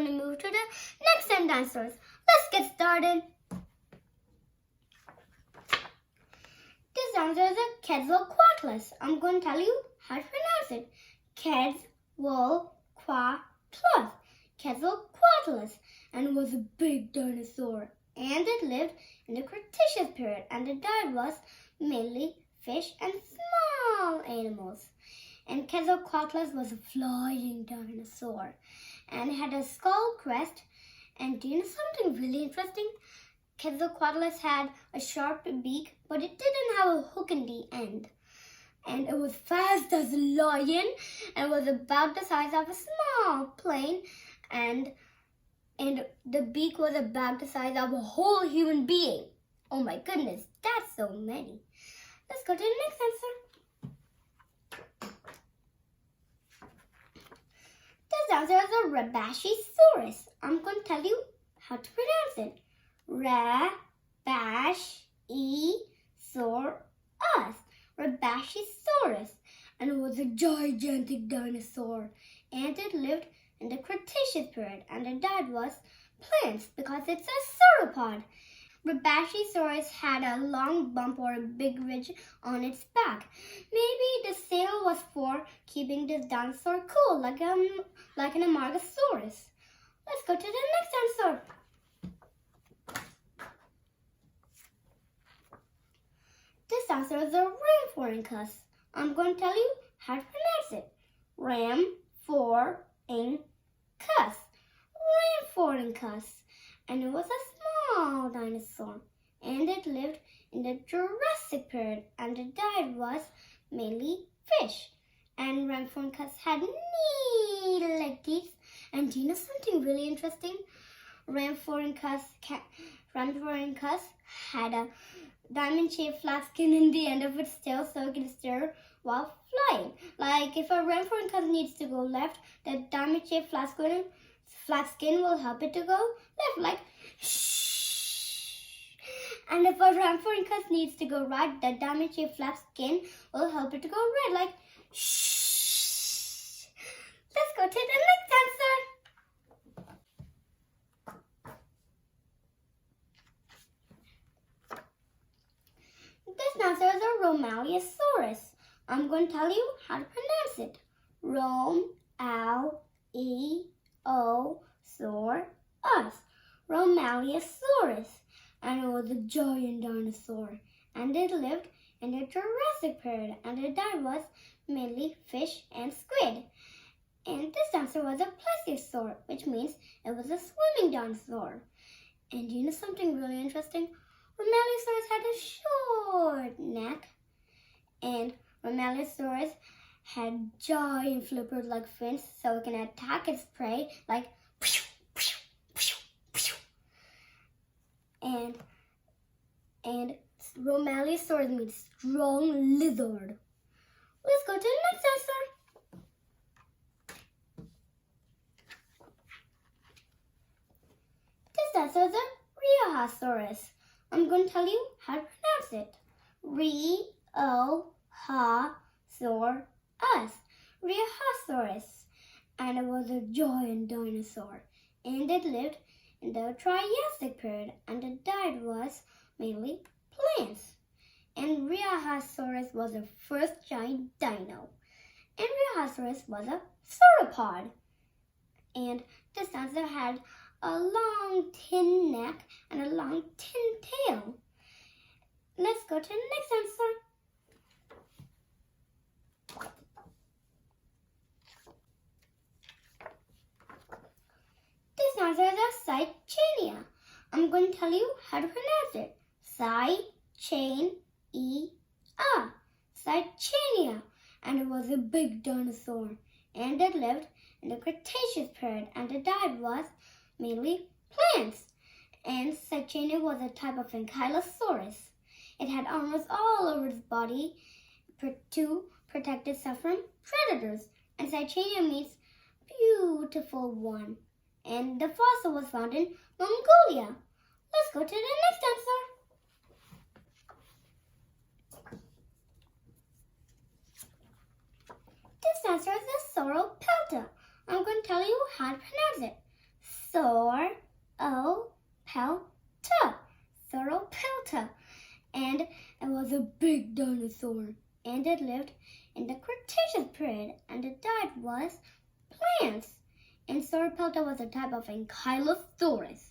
to move to the next 10 dinosaurs. Let's get started. This dinosaur is a Quetzalcoatlus. I'm going to tell you how to pronounce it. Quetzalcoatlus. Quetzalcoatlus. And it was a big dinosaur. And it lived in the Cretaceous period. And the diet was mainly fish and small animals. And Quetzalcoatlus was a flying dinosaur. And it had a skull crest. And do you know something really interesting? Quetzalcoatlus had a sharp beak, but it didn't have a hook in the end. And it was fast as a lion, and was about the size of a small plane, and the beak was about the size of a whole human being. Oh my goodness, that's so many. Let's go to the next answer. This answer is a Rabashisaurus. I'm going to tell you how to pronounce it. Rabashisaurus. And it was a gigantic dinosaur. And it lived in the Cretaceous period. And the diet was plants because it's a sauropod. Rabashisaurus had a long bump or a big ridge on its back. Maybe the sail was for keeping this dinosaur cool, like an Amargasaurus. Let's go to the next dinosaur. This dinosaur is a Rhamphorhynchus. I'm going to tell you how to pronounce it. Rhamphorhynchus. And it was a small dinosaur. And it lived in the Jurassic period. And the diet was mainly fish. And Rhamphorhynchus had needle-like teeth. And do you know something really interesting? Rhamphorhynchus had a diamond-shaped flat skin in the end of its tail so it can steer while flying. Like if a Rhamphorhynchus needs to go left, the diamond-shaped flat skin will help it to go left, like shh. And if a Rhamphorhynchus needs to go right, the diamond-shaped flat skin will help it to go right, like shh. Let's go to the next answer. This dinosaur is a Romaleosaurus. I'm going to tell you how to pronounce it. Romaleosaurus. And it was a giant dinosaur. And it lived in the Jurassic period. And the diet was mainly fish and squid. And this dinosaur was a plesiosaur, which means it was a swimming dinosaur. And do you know something really interesting? Romaleosaurus had a short neck, and Romaleosaurus had giant flippers-like fins so it can attack its prey like and Romaleosaurus means strong lizard. Let's go to the next answer. This answer is a Rheosaurus. I'm going to tell you how to pronounce it. Rheosaurus. And it was a giant dinosaur. And it lived in the Triassic period. And the diet was mainly plants. And Rheosaurus was the first giant dino. And Rheosaurus was a sauropod. And this dinosaur had a long, thin neck and a long, thin tail. Let's go to the next answer. This dinosaur is a Saichania. I'm going to tell you how to pronounce it. Saichania. And it was a big dinosaur. And it lived in the Cretaceous period. And the diet was mainly plants. And Saichania was a type of Ankylosaurus. It had armors all over its body to protect itself from predators. And Saichania means beautiful one. And the fossil was found in Mongolia. Let's go to the next answer. This answer is a Sauropelta. I'm going to tell you how to pronounce it. Sauropelta. And it was a big dinosaur. And it lived in the Cretaceous period. And the diet was plants. And Sauropelta was a type of Ankylosaurus.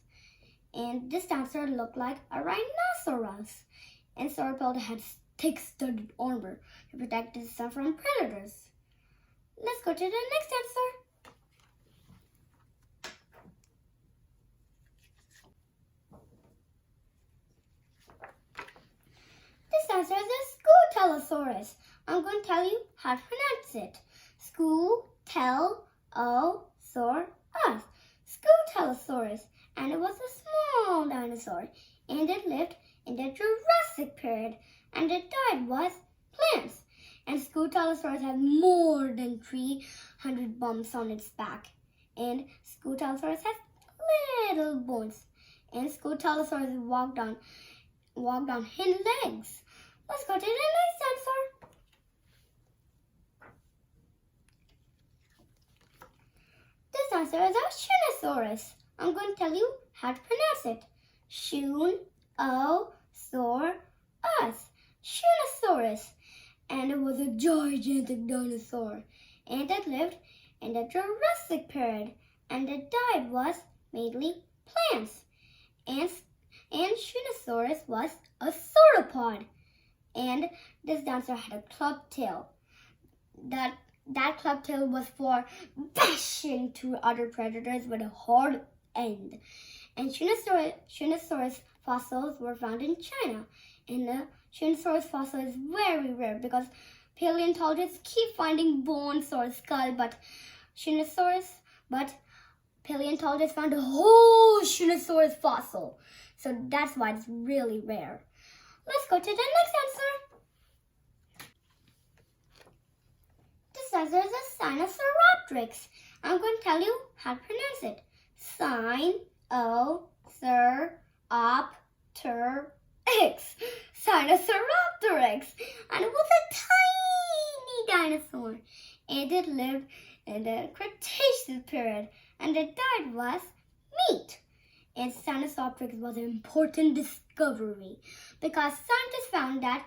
And this dinosaur looked like a rhinoceros. And Sauropelta had thick studded armor to protect itself from predators. Let's go to the next dinosaur. This dinosaur is a Scutellosaurus. I'm going to tell you how to pronounce it. Scutellosaurus. Scutellosaurus. And it was a small dinosaur. And it lived in the Jurassic period. And its diet was plants. And Scutellosaurus had more than 300 bumps on its back. And Scutellosaurus has little bones. And Scutellosaurus walked on hind legs. Let's go to the next dinosaur. This dinosaur is a Shinosaurus. I'm going to tell you how to pronounce it. Shinosaurus. And it was a gigantic dinosaur. And it lived in the Jurassic period. And the diet was mainly plants. And Shinosaurus was a sauropod. And this dinosaur had a club tail. That club tail was for bashing through other predators with a hard end. And Shinosaurus fossils were found in China. And the Shinosaurus fossil is very rare because paleontologists keep finding bones or skull, but paleontologists found a whole Shinosaurus fossil. So that's why it's really rare. Let's go to the next dinosaur. This dinosaur is a Sinosauropteryx. I'm going to tell you how to pronounce it. Sinosauropteryx. And it was a tiny dinosaur. And it lived in the Cretaceous period. And the diet was meat. And Sinosauropteryx was an important discovery because scientists found that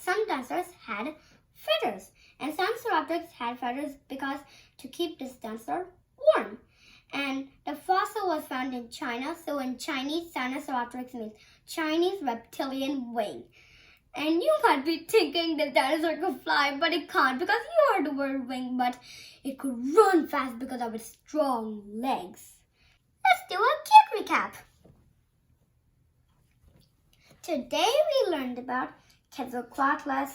some dinosaurs had feathers. And Sinosauropteryx had feathers because to keep this dinosaur warm. And the fossil was found in China, so in Chinese, Sinosauropteryx means Chinese reptilian wing. And you might be thinking the dinosaur could fly, but it can't because you heard the word wing, but it could run fast because of its strong legs. Let's do a quick recap. Today we learned about Quetzalcoatlus,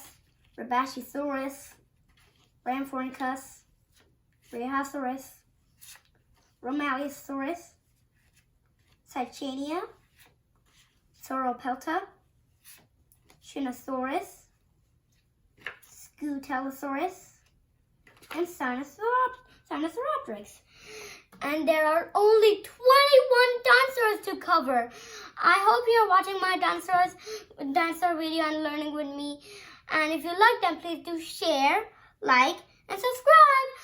Rabachisaurus, Rhamphorhynchus, Brachiosaurus, Romalosaurus, Sirenia, Sauropelta, Shinosaurus, Scutellosaurus, and Sinosauropteryx. And there are only 21 dinosaurs to cover. I hope you're watching my dinosaur video and learning with me. And if you like them, please do share, like, and subscribe.